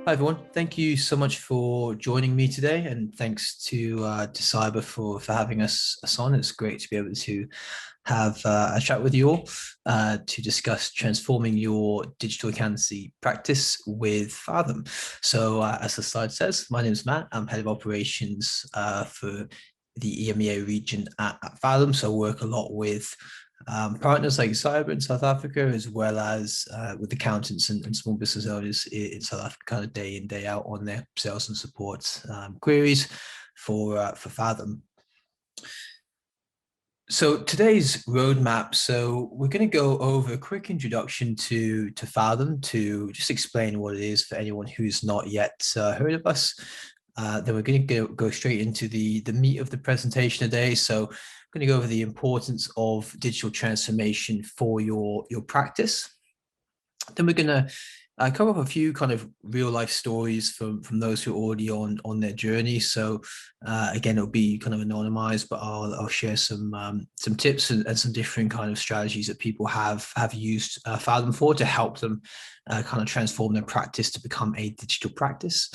Hi everyone, thank you so much for joining me today, and thanks to Cyber for having us on. It's great to be able to have a chat with you all to discuss transforming your digital accountancy practice with Fathom. So as the slide says, my name is Matt. I'm head of operations for the EMEA region at Fathom. So I work a lot with partners like Cyber in South Africa, as well as with accountants and small business owners in South Africa, kind of day in, day out on their sales and support queries for Fathom. So today's roadmap, so we're going to go over a quick introduction to Fathom to just explain what it is for anyone who's not yet heard of us. Then we're going to go straight into the meat of the presentation today. So I'm going to go over the importance of digital transformation for your practice. Then we're going to cover up a few kind of real life stories from those who are already on their journey. So again, it'll be kind of anonymized, but I'll share some tips and some different kind of strategies that people have used Fathom for to help them kind of transform their practice to become a digital practice.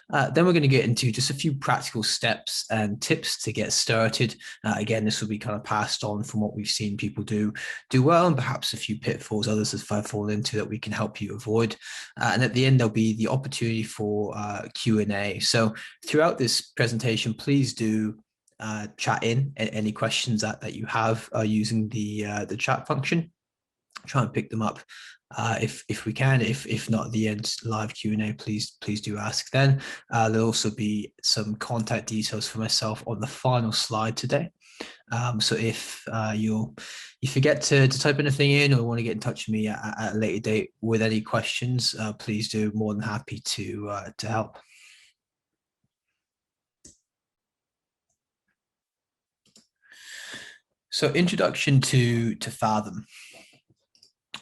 Then we're going to get into just a few practical steps and tips to get started. Again, this will be kind of passed on from what we've seen people do well, and perhaps a few pitfalls others have fallen into that we can help you avoid. And at the end, there'll be the opportunity for Q&A. So throughout this presentation, please do chat in any questions that you have using the chat function. Try and pick them up if we can. If not at the end, live Q&A, please do ask then. There'll also be some contact details for myself on the final slide today. So if you forget to type anything in or want to get in touch with me at a later date with any questions, please do. More than happy to help. So introduction to Fathom.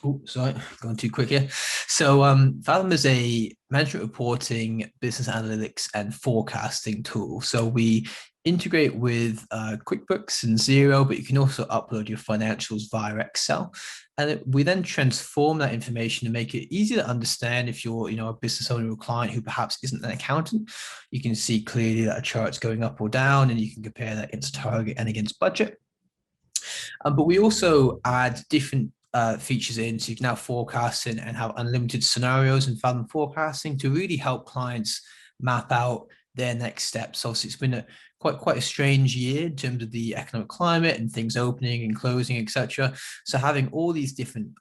Oh, sorry, going too quick here. So Fathom is a management reporting, business analytics, and forecasting tool. So we integrate with QuickBooks and Xero, but you can also upload your financials via Excel. And we then transform that information to make it easy to understand if you're a business owner or client who perhaps isn't an accountant. You can see clearly that a chart's going up or down, and you can compare that against target and against budget. But we also add different features in, so you can now forecast and have unlimited scenarios in Fathom forecasting to really help clients map out their next steps. Obviously, it's been quite a strange year in terms of the economic climate and things opening and closing, etc. So having all these different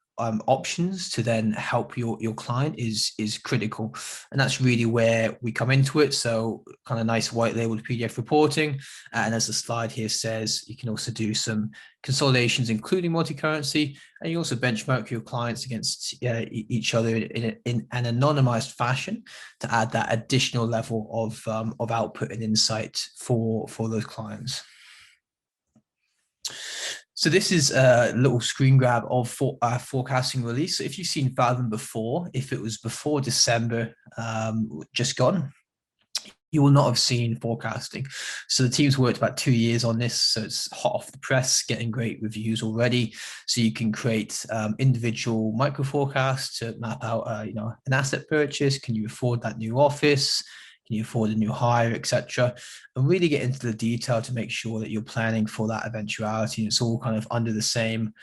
options to then help your client is critical, and that's really where we come into it. So kind of nice white labeled PDF reporting, and as the slide here says, you can also do some consolidations including multi-currency, and you also benchmark your clients against each other in an anonymized fashion to add that additional level of output and insight for those clients. So this is a little screen grab of forecasting release. So if you've seen Fathom before, if it was before December just gone, you will not have seen forecasting. So the team's worked about 2 years on this. So it's hot off the press, getting great reviews already. So you can create individual micro forecasts to map out an asset purchase. Can you afford that new office? Can you afford a new hire, etc.? And really get into the detail to make sure that you're planning for that eventuality. And it's all kind of under the same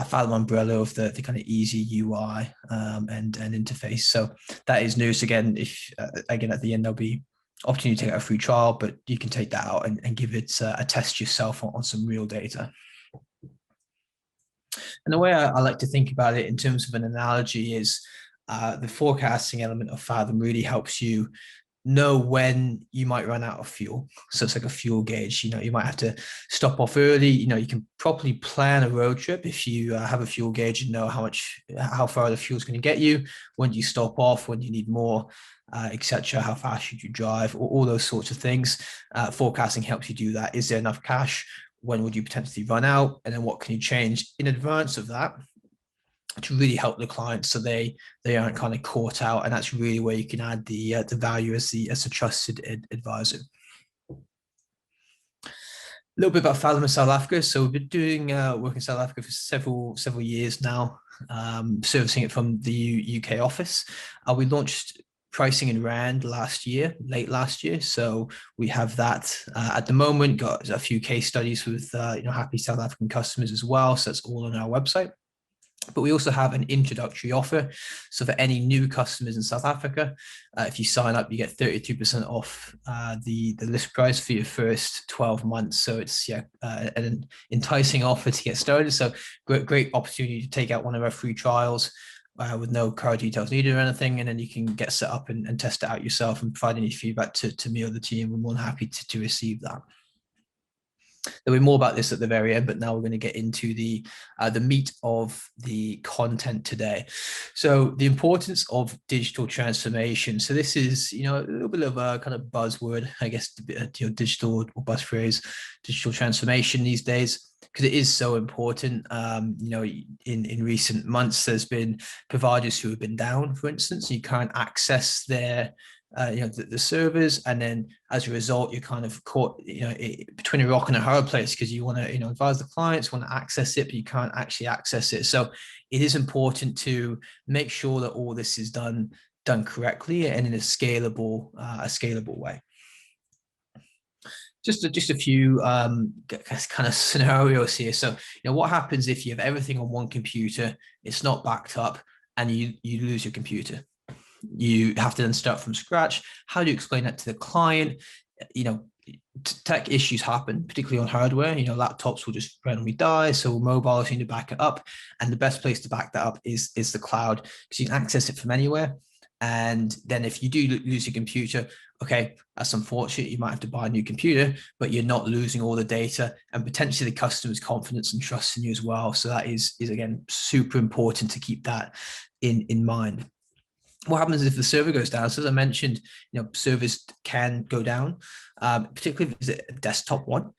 Fathom umbrella of the kind of easy UI and interface. So that is new. So again, if again at the end there'll be opportunity to take out a free trial, but you can take that out and give it a test yourself on some real data. And the way I like to think about it in terms of an analogy is the forecasting element of Fathom really helps you know when you might run out of fuel. So it's like a fuel gauge. You might have to stop off early. You can properly plan a road trip if you have a fuel gauge and know how far the fuel is going to get you, when do you stop off, when you need more, etc. How fast should you drive, all those sorts of things. Forecasting helps you do that. Is there enough cash? When would you potentially run out? And then what can you change in advance of that to really help the clients so they aren't kind of caught out? And that's really where you can add the value as a trusted advisor. A little bit about Fathom in South Africa. So we've been doing work in South Africa for several years now, servicing it from the UK office. We launched pricing in Rand late last year. So we have that at the moment, got a few case studies with happy South African customers as well. So that's all on our website. But we also have an introductory offer. So for any new customers in South Africa, if you sign up, you get 32% off the list price for your first 12 months. So it's an enticing offer to get started. So great opportunity to take out one of our free trials with no card details needed or anything. And then you can get set up and test it out yourself and provide any feedback to me or the team. We're more than happy to receive that. There'll be more about this at the very end, but now we're going to get into the meat of the content today. So the importance of digital transformation. So this is, a little bit of a kind of buzzword, I guess, digital or buzz phrase, digital transformation these days, because it is so important. In recent months, there's been providers who have been down, for instance, you can't access their the servers, and then as a result you're kind of caught between a rock and a hard place, because you want to advise the clients, want to access it, but you can't actually access it. So it is important to make sure that all this is done correctly and in a scalable way. Just a few kind of scenarios here. So what happens if you have everything on one computer, it's not backed up, and you lose your computer? You have to then start from scratch. How do you explain that to the client? Tech issues happen, particularly on hardware. Laptops will just randomly die, so mobiles need to back it up, and the best place to back that up is the cloud, because you can access it from anywhere. And then if you do lose your computer, okay, that's unfortunate, you might have to buy a new computer, but you're not losing all the data and potentially the customer's confidence and trust in you as well. So that is again super important to keep that in mind. What happens if the server goes down? So as I mentioned, servers can go down, particularly if it's a desktop one.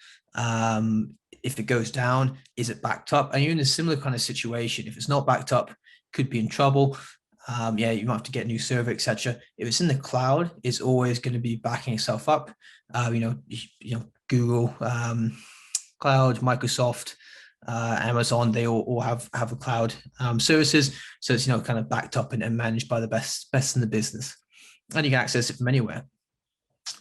If it goes down, is it backed up? And you're in a similar kind of situation. If it's not backed up, could be in trouble. You might have to get a new server, etc. If it's in the cloud, it's always going to be backing itself up. Google Cloud, Microsoft, Amazon, they all have a cloud services, so it's kind of backed up and managed by the best in the business, and you can access it from anywhere.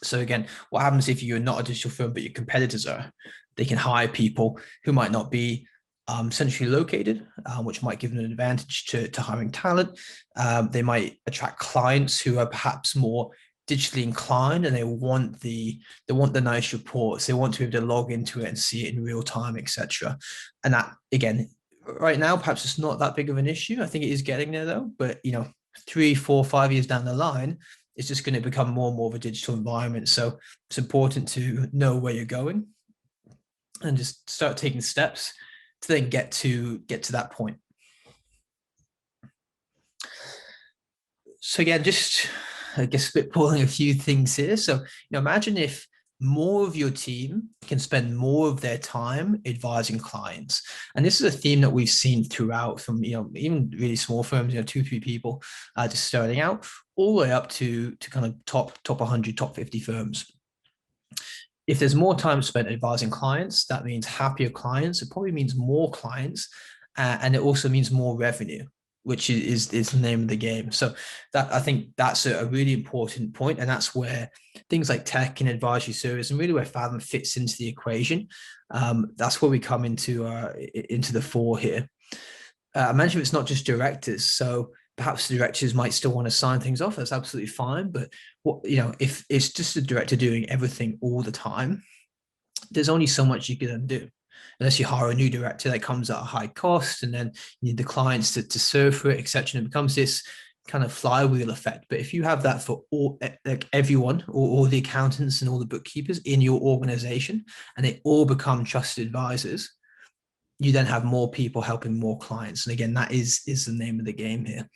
So again, what happens if you're not a digital firm but your competitors are? They can hire people who might not be centrally located, which might give them an advantage to hiring talent. They might attract clients who are perhaps more digitally inclined, and they want the nice reports. They want to be able to log into it and see it in real time, etc. And that, again, right now perhaps it's not that big of an issue. I think it is getting there though. But 3, 4, 5 years down the line, it's just going to become more and more of a digital environment. So it's important to know where you're going and just start taking steps to then get to that point. So again, just I guess spitballing a few things here. So imagine if more of your team can spend more of their time advising clients. And this is a theme that we've seen throughout, from even really small firms, 2, 3 people just starting out, all the way up to kind of top 100, top 50 firms. If there's more time spent advising clients, that means happier clients. It probably means more clients, and it also means more revenue, which is the name of the game. So that, I think that's a really important point, and that's where things like tech and advisory service, and really where Fathom fits into the equation. That's where we come into the fore here. I mentioned it's not just directors, so perhaps the directors might still want to sign things off. That's absolutely fine. But if it's just a director doing everything all the time, there's only so much you can do. Unless you hire a new director that comes at a high cost, and then you need the clients to serve for it, etc. And it becomes this kind of flywheel effect. But if you have that for all, like everyone, or all the accountants and all the bookkeepers in your organization, and they all become trusted advisors, you then have more people helping more clients. And again, that is the name of the game here.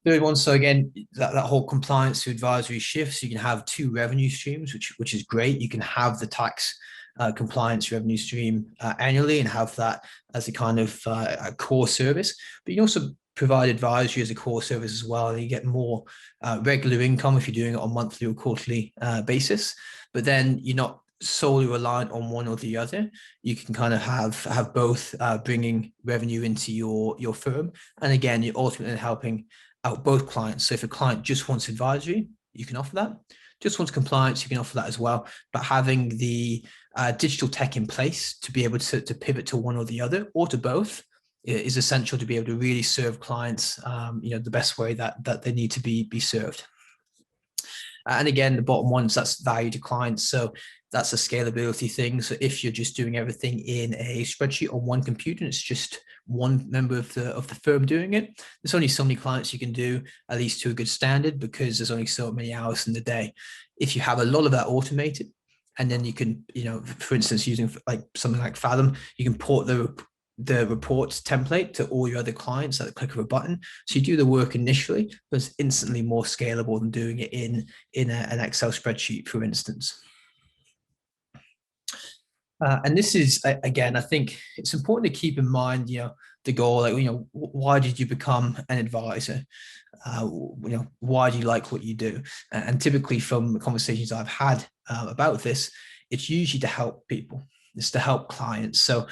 Third one, so again, that whole compliance to advisory shifts. You can have two revenue streams, which is great. You can have the tax compliance revenue stream annually and have that as a kind of a core service. But you can also provide advisory as a core service as well, and you get more regular income if you're doing it on monthly or quarterly basis. But then you're not solely reliant on one or the other. You can kind of have both bringing revenue into your firm, and again, you're ultimately helping out both clients. So if a client just wants advisory, you can offer that. Just wants compliance, you can offer that as well. But having the digital tech in place to be able to pivot to one or the other, or to both, is essential to be able to really serve clients the best way that they need to be served. And again, the bottom one is that's value to clients. So that's a scalability thing. So if you're just doing everything in a spreadsheet on one computer, and it's just one member of the firm doing it, there's only so many clients you can do, at least to a good standard, because there's only so many hours in the day. If you have a lot of that automated, and then you can, for instance, using like something like Fathom, you can port the reports template to all your other clients at the click of a button. So you do the work initially, but it's instantly more scalable than doing it in an Excel spreadsheet, for instance. And this is, again, I think it's important to keep in mind, the goal, like, why did you become an advisor? Why do you like what you do? And typically from the conversations I've had about this, it's usually to help people. It's to help clients. So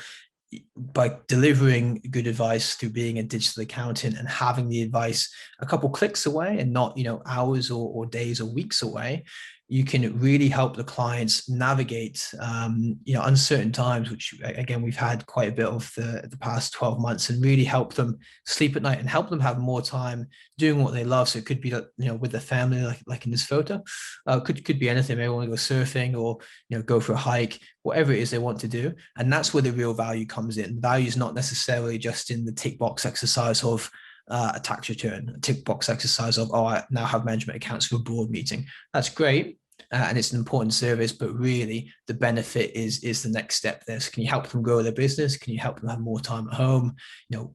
by delivering good advice through being a digital accountant and having the advice a couple clicks away and not, hours or days or weeks away, you can really help the clients navigate, uncertain times, which again, we've had quite a bit of the past 12 months, and really help them sleep at night and help them have more time doing what they love. So it could be, with their family, like in this photo, could be anything. Maybe they want to go surfing or, go for a hike, whatever it is they want to do. And that's where the real value comes in. The value is not necessarily just in the tick box exercise of a tax return, a tick box exercise of, oh, I now have management accounts for a board meeting. That's great. And it's an important service, but really the benefit is the next step there. So can you help them grow their business? Can you help them have more time at home?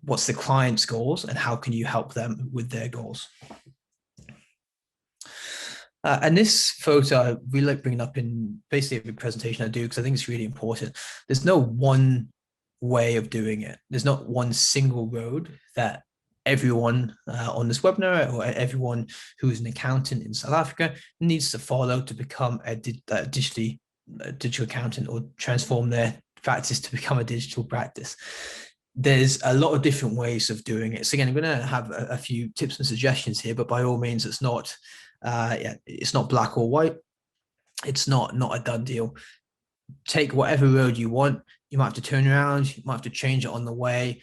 What's the client's goals, and how can you help them with their goals? And this photo, I really like bringing up in basically every presentation I do, because I think it's really important. There's no one way of doing it. There's not one single road that everyone on this webinar, or everyone who's an accountant in South Africa, needs to follow to become a digital accountant, or transform their practice to become a digital practice. There's a lot of different ways of doing it. So again, I'm going to have a few tips and suggestions here, but by all means, it's not black or white. It's not a done deal. Take whatever road you want. You might have to turn around. You might have to change it on the way.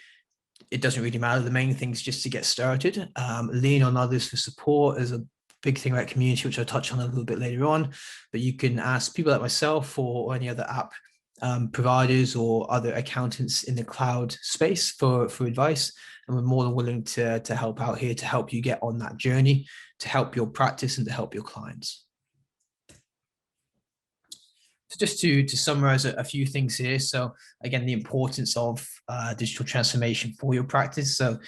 It doesn't really matter. The main thing is just to get started. Lean on others for support. There's a big thing about community, which I'll touch on a little bit later on. But you can ask people like myself or any other app providers or other accountants in the cloud space for advice. And we're more than willing to help out here, to help you get on that journey, to help your practice and to help your clients. So just to summarize a few things here. So again, the importance of digital transformation for your practice. So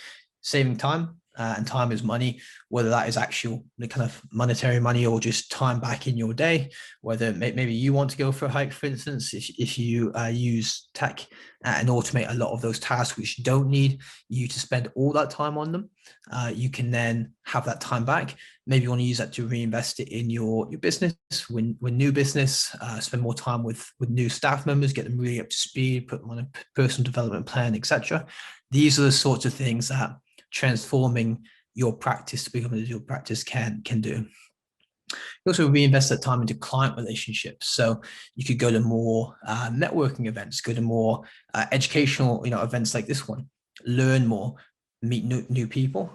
saving time, and time is money, whether that is actual kind of monetary money or just time back in your day, whether maybe you want to go for a hike, for instance, if you use tech and automate a lot of those tasks which don't need you to spend all that time on them, you can then have that time back. Maybe you want to use that to reinvest it in your business, win new business, spend more time with new staff members, get them really up to speed, put them on a personal development plan, etc. These are the sorts of things that transforming your practice to become a digital practice can do. You also reinvest that time into client relationships. So you could go to more networking events, go to more educational, events like this one, learn more, meet new people,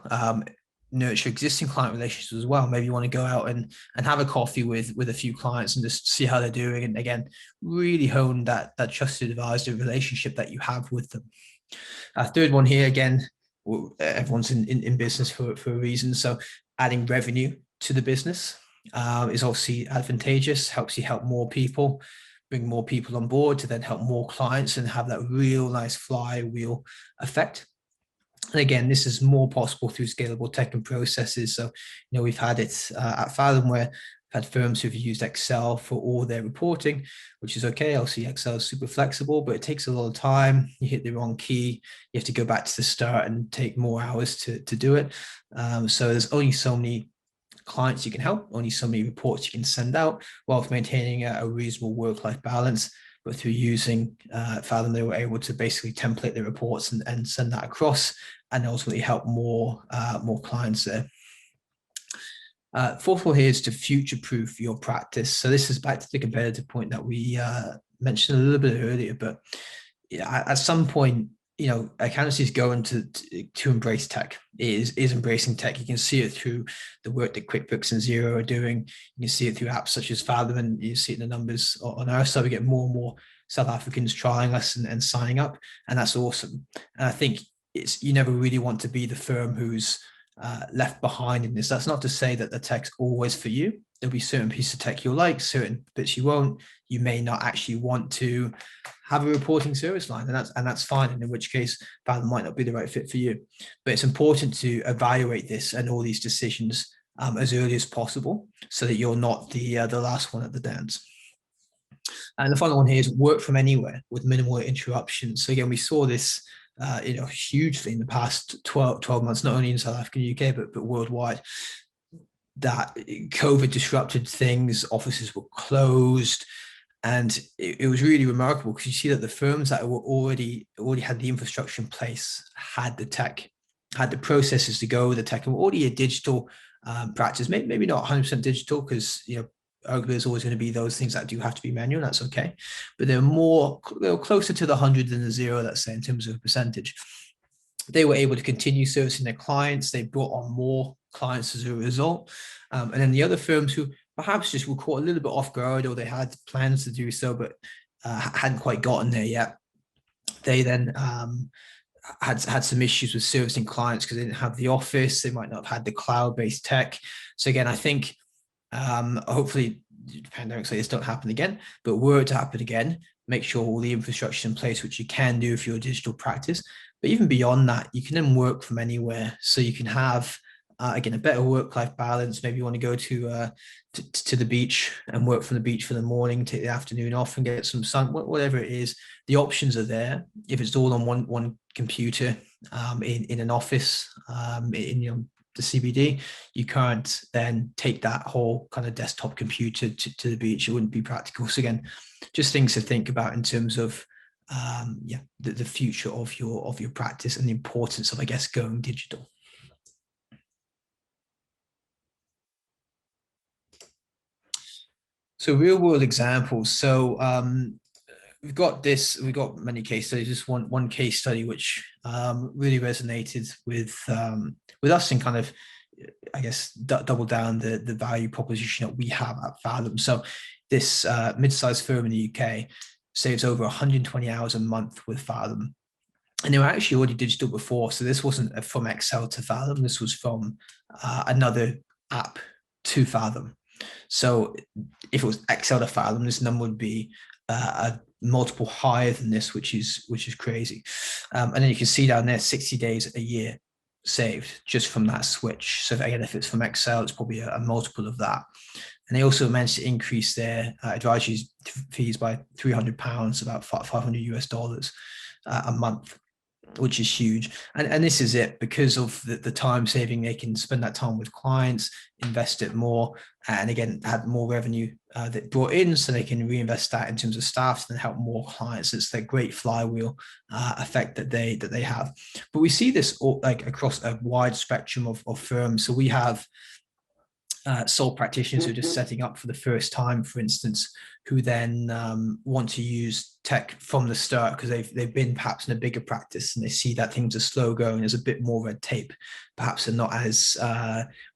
nurture existing client relationships as well. Maybe you want to go out and have a coffee with a few clients and just see how they're doing. And again, really hone that trusted advisor relationship that you have with them. Third one here, again, everyone's in business for a reason. So adding revenue to the business is obviously advantageous, helps you help more people, bring more people on board to then help more clients and have that real nice flywheel effect. And again, this is more possible through scalable tech and processes. So, we've had it at Fathom where I've had firms who've used Excel for all their reporting, which is okay. Obviously, Excel is super flexible, but it takes a lot of time. You hit the wrong key, you have to go back to the start and take more hours to do it. So there's only so many clients you can help, only so many reports you can send out, whilst maintaining a reasonable work-life balance. But through using Fathom, they were able to basically template the reports and send that across, and ultimately help more clients there. Fourth one here is to future-proof your practice. So this is back to the competitive point that we mentioned a little bit earlier. But at some point, accountancy is going to embrace tech. It is embracing tech. You can see it through the work that QuickBooks and Xero are doing. You can see it through apps such as Fathom, and you see it in the numbers on our side. We get more and more South Africans trying us and signing up, and that's awesome. And I think you never really want to be the firm who's left behind in this. That's not to say that the tech's always for you. There'll be certain pieces of tech you'll like, certain bits you won't. You may not actually want to have a reporting service line, and that's fine. And in which case, Fathom might not be the right fit for you. But it's important to evaluate this and all these decisions as early as possible, so that you're not the last one at the dance. And the final one here is work from anywhere with minimal interruptions. So again, we saw this hugely in the past 12 months, not only in South Africa and UK, but worldwide. That COVID disrupted things, offices were closed, and it was really remarkable because you see that the firms that were already had the infrastructure in place, had the tech, had the processes to go with the tech, and were already a digital practice, maybe not 100% digital, because arguably there's always going to be those things that do have to be manual, and that's okay. But they're closer to the 100 than the 0, let's say, in terms of percentage. They were able to continue servicing their clients. They brought on more clients as a result. And then the other firms who perhaps just were caught a little bit off guard, or they had plans to do so, but hadn't quite gotten there yet. They then had some issues with servicing clients because they didn't have the office. They might not have had the cloud-based tech. So again, I think hopefully pandemics like this don't happen again, but were it to happen again, make sure all the infrastructure in place, which you can do if you're a digital practice. But even beyond that, you can then work from anywhere. So you can have, again, a better work-life balance. Maybe you want to go to the beach and work from the beach for the morning, take the afternoon off and get some sun, whatever it is. The options are there. If it's all on one computer in an office, in the CBD, you can't then take that whole kind of desktop computer to the beach. It wouldn't be practical. So again, just things to think about in terms of the future of your practice and the importance of, I guess, going digital. So real world examples. So we've got many case studies. Just one case study which really resonated with us and kind of, I guess, double down the value proposition that we have at Fathom. So this mid-sized firm in the UK saves over 120 hours a month with Fathom. And they were actually already digital before. So this wasn't from Excel to Fathom. This was from another app to Fathom. So if it was Excel to Fathom, this number would be a multiple higher than this, which is crazy. And then you can see down there 60 days a year saved just from that switch. So again, if it's from Excel, it's probably a multiple of that. And they also managed to increase their advisory fees by £300, about $500 a month, which is huge. And this is it, because of the time saving, they can spend that time with clients, invest it more, and again, have more revenue that brought in, so they can reinvest that in terms of staff and help more clients. It's that great flywheel effect that they have. But we see this all, like, across a wide spectrum of firms. So we have sole practitioners who are just setting up for the first time, for instance, who then want to use tech from the start because they've been perhaps in a bigger practice and they see that things are slow going. There's a bit more red tape. Perhaps they're not as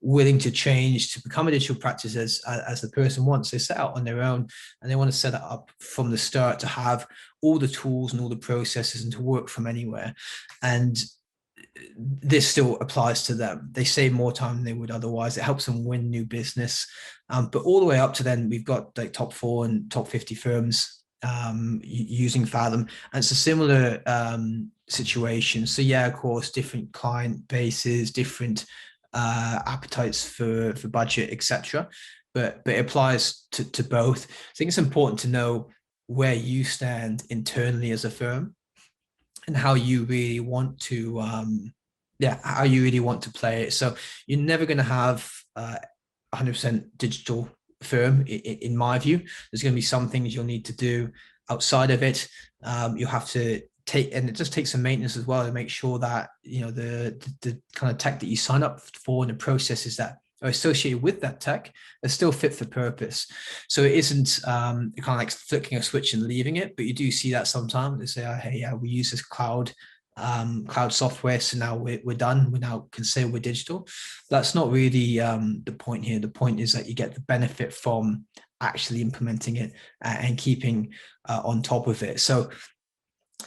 willing to change to become a digital practice as the person wants. They set out on their own and they want to set it up from the start to have all the tools and all the processes and to work from anywhere. And this still applies to them. They save more time than they would otherwise. It helps them win new business. But all the way up to then, we've got like top 4 and top 50 firms using Fathom. And it's a similar situation. So yeah, of course, different client bases, different appetites for budget, etc. But it applies to both. I think it's important to know where you stand internally as a firm and how you really want to how you really want to play it. So you're never going to have 100% digital firm in my view. There's going to be some things you'll need to do outside of it. You'll have to take, and it just takes some maintenance as well to make sure that the kind of tech that you sign up for and the processes that are associated with that tech are still fit for purpose. So it isn't kind of like flicking a switch and leaving it, but you do see that sometimes. They say, oh, hey, yeah, we use this cloud software, so now we're done. We now can say we're digital. That's not really the point here. The point is that you get the benefit from actually implementing it and keeping on top of it. So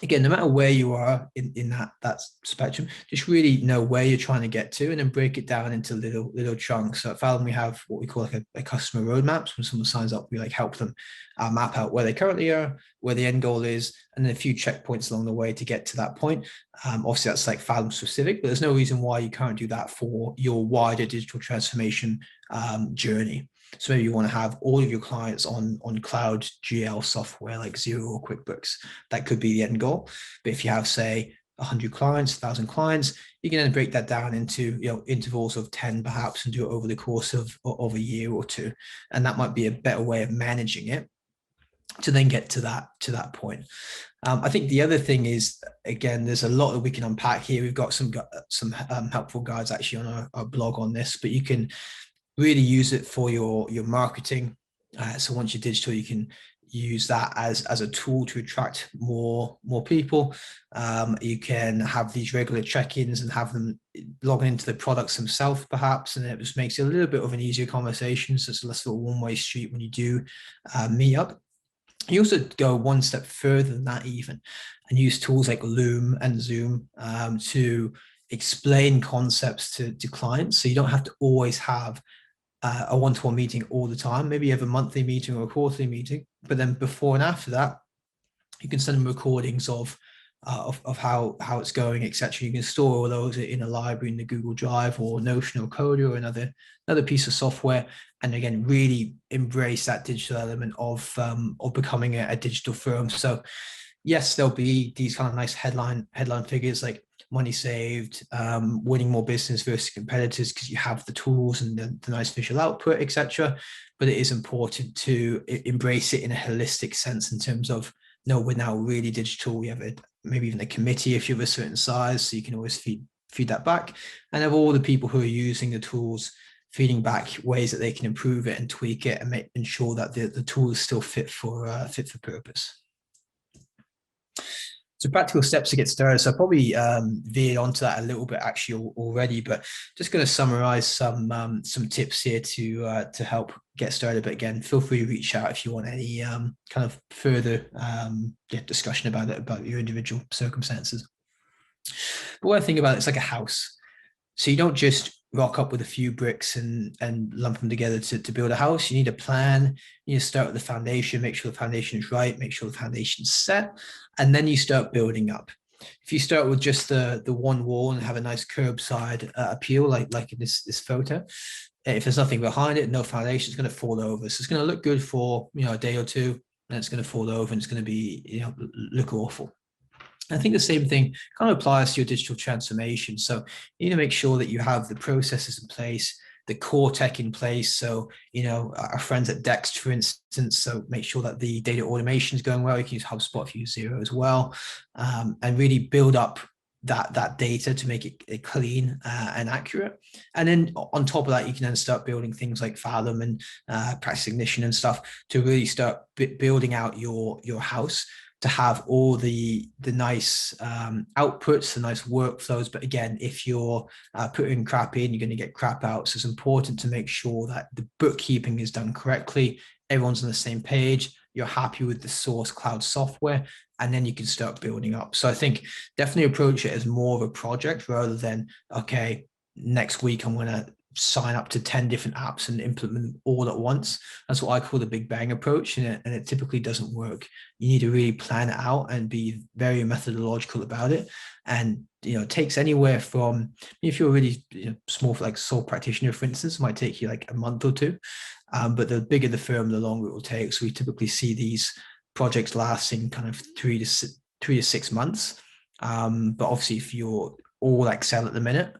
again, no matter where you are in that spectrum, just really know where you're trying to get to and then break it down into little chunks. So at Fathom, we have what we call like a customer roadmap. So when someone signs up, we like help them map out where they currently are, where the end goal is, and then a few checkpoints along the way to get to that point. Obviously, that's like Fathom specific, but there's no reason why you can't do that for your wider digital transformation journey. So maybe you want to have all of your clients on cloud GL software like Xero or QuickBooks. That could be the end goal. But if you have, say, 100 clients, 1,000 clients, you can then break that down into intervals of 10 perhaps and do it over the course of a year or two. And that might be a better way of managing it to then get to that point. I think the other thing is, again, there's a lot that we can unpack here. We've got some helpful guides actually on our blog on this, but you can really use it for your marketing. So once you're digital, you can use that as a tool to attract more people. You can have these regular check-ins and have them log into the products themselves perhaps, and it just makes it a little bit of an easier conversation. So it's less of a one-way street when you do meet up. You also go one step further than that even and use tools like Loom and Zoom to explain concepts to clients. So you don't have to always have a one-to-one meeting all the time. Maybe you have a monthly meeting or a quarterly meeting, but then before and after that, you can send them recordings of how it's going, etc. You can store all those in a library in the Google Drive or Notion or Coda or another piece of software, and again, really embrace that digital element of becoming a digital firm. So yes, there'll be these kind of nice headline figures like money saved, winning more business versus competitors because you have the tools and the nice visual output, etc. But it is important to embrace it in a holistic sense in terms of, no, we're now really digital. We have maybe even a committee if you have a certain size, so you can always feed that back, and have all the people who are using the tools feeding back ways that they can improve it and tweak it and ensure that the tool is still fit for purpose. So practical steps to get started. So I probably veered onto that a little bit actually already, but just going to summarize some tips here to help get started. But again, feel free to reach out if you want any kind of further discussion about your individual circumstances. But one thing about it's like a house. So you don't just rock up with a few bricks and lump them together to build a house. You need a plan. You need to start with the foundation, make sure the foundation is right, make sure the foundation's set, and then you start building up. If you start with just the one wall and have a nice curbside appeal, like in this photo, if there's nothing behind it, no foundation, it's going to fall over. So it's going to look good for a day or two, and it's going to fall over and it's going to be look awful. I think the same thing kind of applies to your digital transformation. So you need to make sure that you have the processes in place, the core tech in place. So, our friends at Dext, for instance, so make sure that the data automation is going well. You can use HubSpot if you use Xero as well, and really build up that data to make it clean and accurate. And then on top of that, you can then start building things like Fathom and Practice Ignition and stuff to really start building out your house, to have all the nice outputs, the nice workflows. But again, if you're putting crap in, you're going to get crap out. So it's important to make sure that the bookkeeping is done correctly, everyone's on the same page, you're happy with the source cloud software, and then you can start building up. So I think definitely approach it as more of a project rather than, okay, next week I'm going to sign up to 10 different apps and implement them all at once. That's what I call the big bang approach, and it typically doesn't work. You need to really plan it out and be very methodological about it. And it takes anywhere from, if you're really small, like sole practitioner, for instance, it might take you like a month or two. But the bigger the firm, the longer it will take. So we typically see these projects lasting kind of 3 to 6 months. But obviously, if you're all Excel at the minute,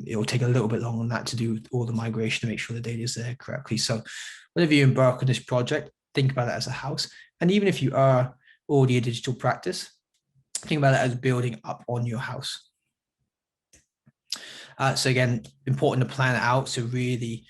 it will take a little bit longer than that to do all the migration to make sure the data is there correctly. So whenever you embark on this project, think about it as a house. And even if you are already a digital practice, think about it as building up on your house. So again, important to plan it out. So really,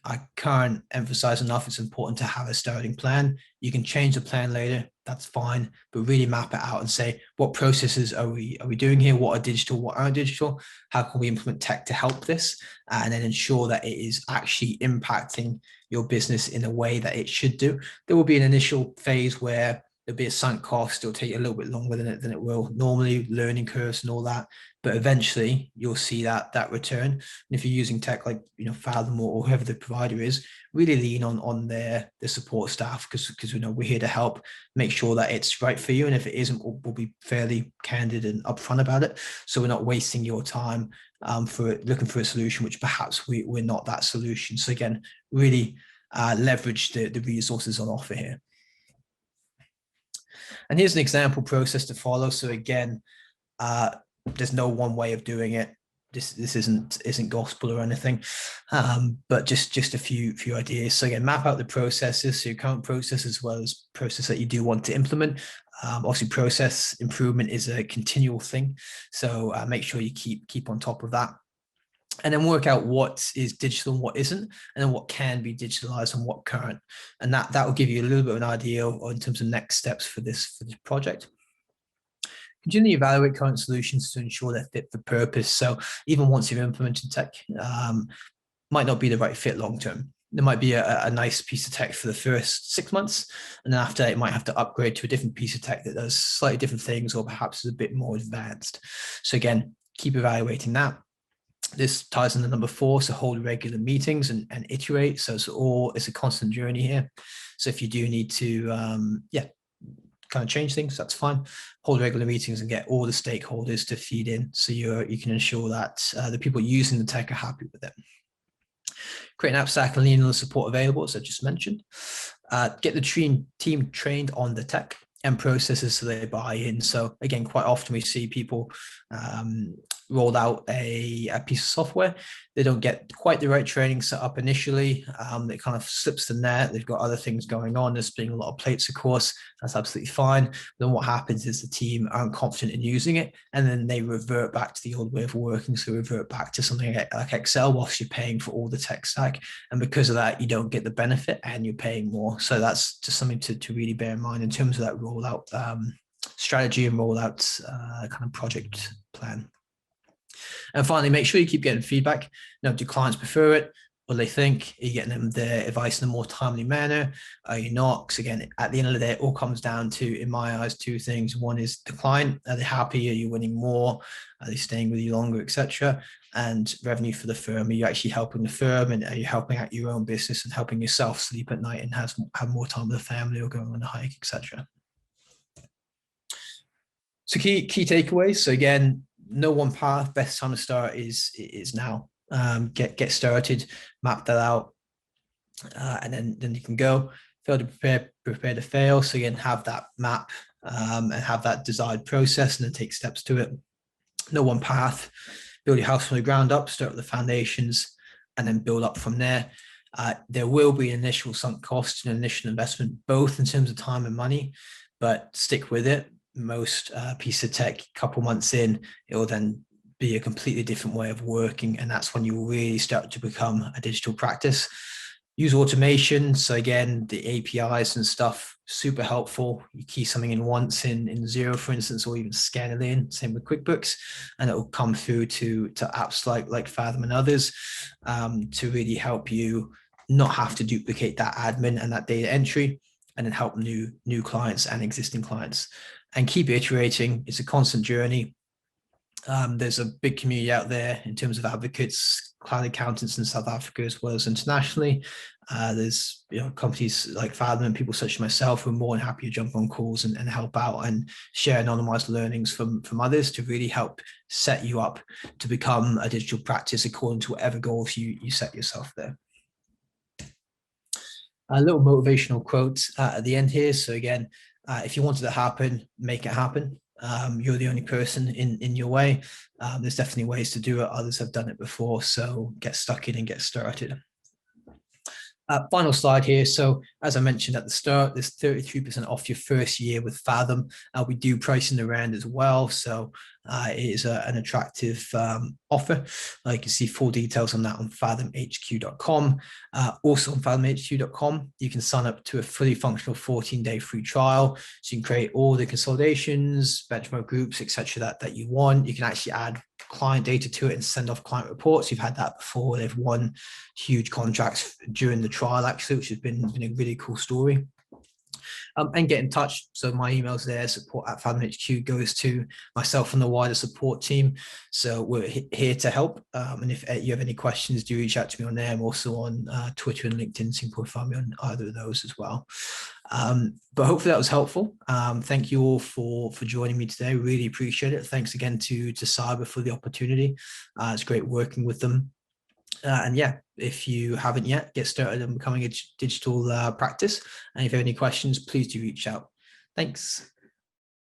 I can't emphasize enough, it's important to have a starting plan. You can change the plan later, that's fine, but really map it out and say, what processes are we doing here? What are digital, what aren't digital? How can we implement tech to help this? And then ensure that it is actually impacting your business in a way that it should do. There will be an initial phase where there'll be a sunk cost. It'll take a little bit longer than it will normally, learning curves and all that. But eventually you'll see that return. And if you're using tech like Fathom or whoever the provider is, really lean on their support staff, because we're here to help make sure that it's right for you. And if it isn't, we'll be fairly candid and upfront about it. So we're not wasting your time for looking for a solution, which perhaps we're not that solution. So again, really leverage the resources on offer here. And here's an example process to follow. So again, there's no one way of doing it. This isn't gospel or anything, but just a few ideas. So again, map out the processes, so your current process as well as process that you do want to implement. Obviously, process improvement is a continual thing, so make sure you keep on top of that. And then work out what is digital and what isn't, and then what can be digitalized and what can't. And that will give you a little bit of an idea in terms of next steps for this project. Continue to evaluate current solutions to ensure they're fit for purpose. So even once you've implemented tech, might not be the right fit long term. There might be a nice piece of tech for the first 6 months, and then after it might have to upgrade to a different piece of tech that does slightly different things, or perhaps is a bit more advanced. So again, keep evaluating that. This ties into number 4, so hold regular meetings and iterate. So it's a constant journey here. So if you do need to, kind of change things, that's fine. Hold regular meetings and get all the stakeholders to feed in, so you can ensure that the people using the tech are happy with it. Create an app stack and lean on the support available, as I just mentioned. Get the team trained on the tech and processes so they buy in. So again, quite often we see people rolled out a piece of software. They don't get quite the right training set up initially. It kind of slips the net. They've got other things going on. There's spinning a lot of plates, of course. That's absolutely fine. Then what happens is the team aren't confident in using it, and then they revert back to the old way of working. So revert back to something like Excel whilst you're paying for all the tech stack. And because of that, you don't get the benefit and you're paying more. So that's just something to really bear in mind in terms of that rollout strategy and rollout kind of project plan. And finally, make sure you keep getting feedback. Do clients prefer it? What do they think? Are you getting them their advice in a more timely manner? Are you not? Because again, at the end of the day, it all comes down to, in my eyes, 2 things. One is the client. Are they happy? Are you winning more? Are they staying with you longer, etc.? And revenue for the firm. Are you actually helping the firm, and are you helping out your own business and helping yourself sleep at night and have more time with the family or going on a hike, etc.? So key takeaways. So again, no one path. Best time to start is now. Get started, map that out, and then you can go. Fail to prepare to fail. So again, have that map and have that desired process, and then take steps to it. No one path. Build your house from the ground up. Start with the foundations, and then build up from there. There will be an initial sunk cost and initial investment, both in terms of time and money, but stick with it. most piece of tech, couple months in, it will then be a completely different way of working. And that's when you will really start to become a digital practice. Use automation. So again, the APIs and stuff, super helpful. You key something in once in Xero, for instance, or even scan it in, same with QuickBooks, and it will come through to apps like Fathom and others to really help you not have to duplicate that admin and that data entry, and then help new clients and existing clients. And keep iterating. It's a constant journey. There's a big community out there in terms of advocates, cloud accountants in South Africa as well as internationally. There's companies like Fathom and people such as myself who are more than happy to jump on calls and help out and share anonymized learnings from others to really help set you up to become a digital practice according to whatever goals you set yourself there. A little motivational quote at the end here. So again, if you want it to happen, make it happen. You're the only person in your way. There's definitely ways to do it. Others have done it before. So get stuck in and get started. Final slide here. So as I mentioned at the start, there's 33% off your first year with Fathom. We do pricing around as well. So it is an attractive offer. You can see full details on that on fathomhq.com. Also on fathomhq.com, you can sign up to a fully functional 14-day free trial. So you can create all the consolidations, benchmark groups, etc. that you want. You can actually add client data to it and send off client reports. You've had that before. They've won huge contracts during the trial, actually, which has been a really cool story. And get in touch. So my email's there, support@FathomHQ goes to myself and the wider support team. So we're here to help. And if you have any questions, do reach out to me on there. I'm also on Twitter and LinkedIn, so you can find me on either of those as well. But hopefully that was helpful. Thank you all for joining me today. Really appreciate it. Thanks again to Cyber for the opportunity. It's great working with them. And yeah, if you haven't yet, get started on becoming a digital practice. And if you have any questions, please do reach out. Thanks.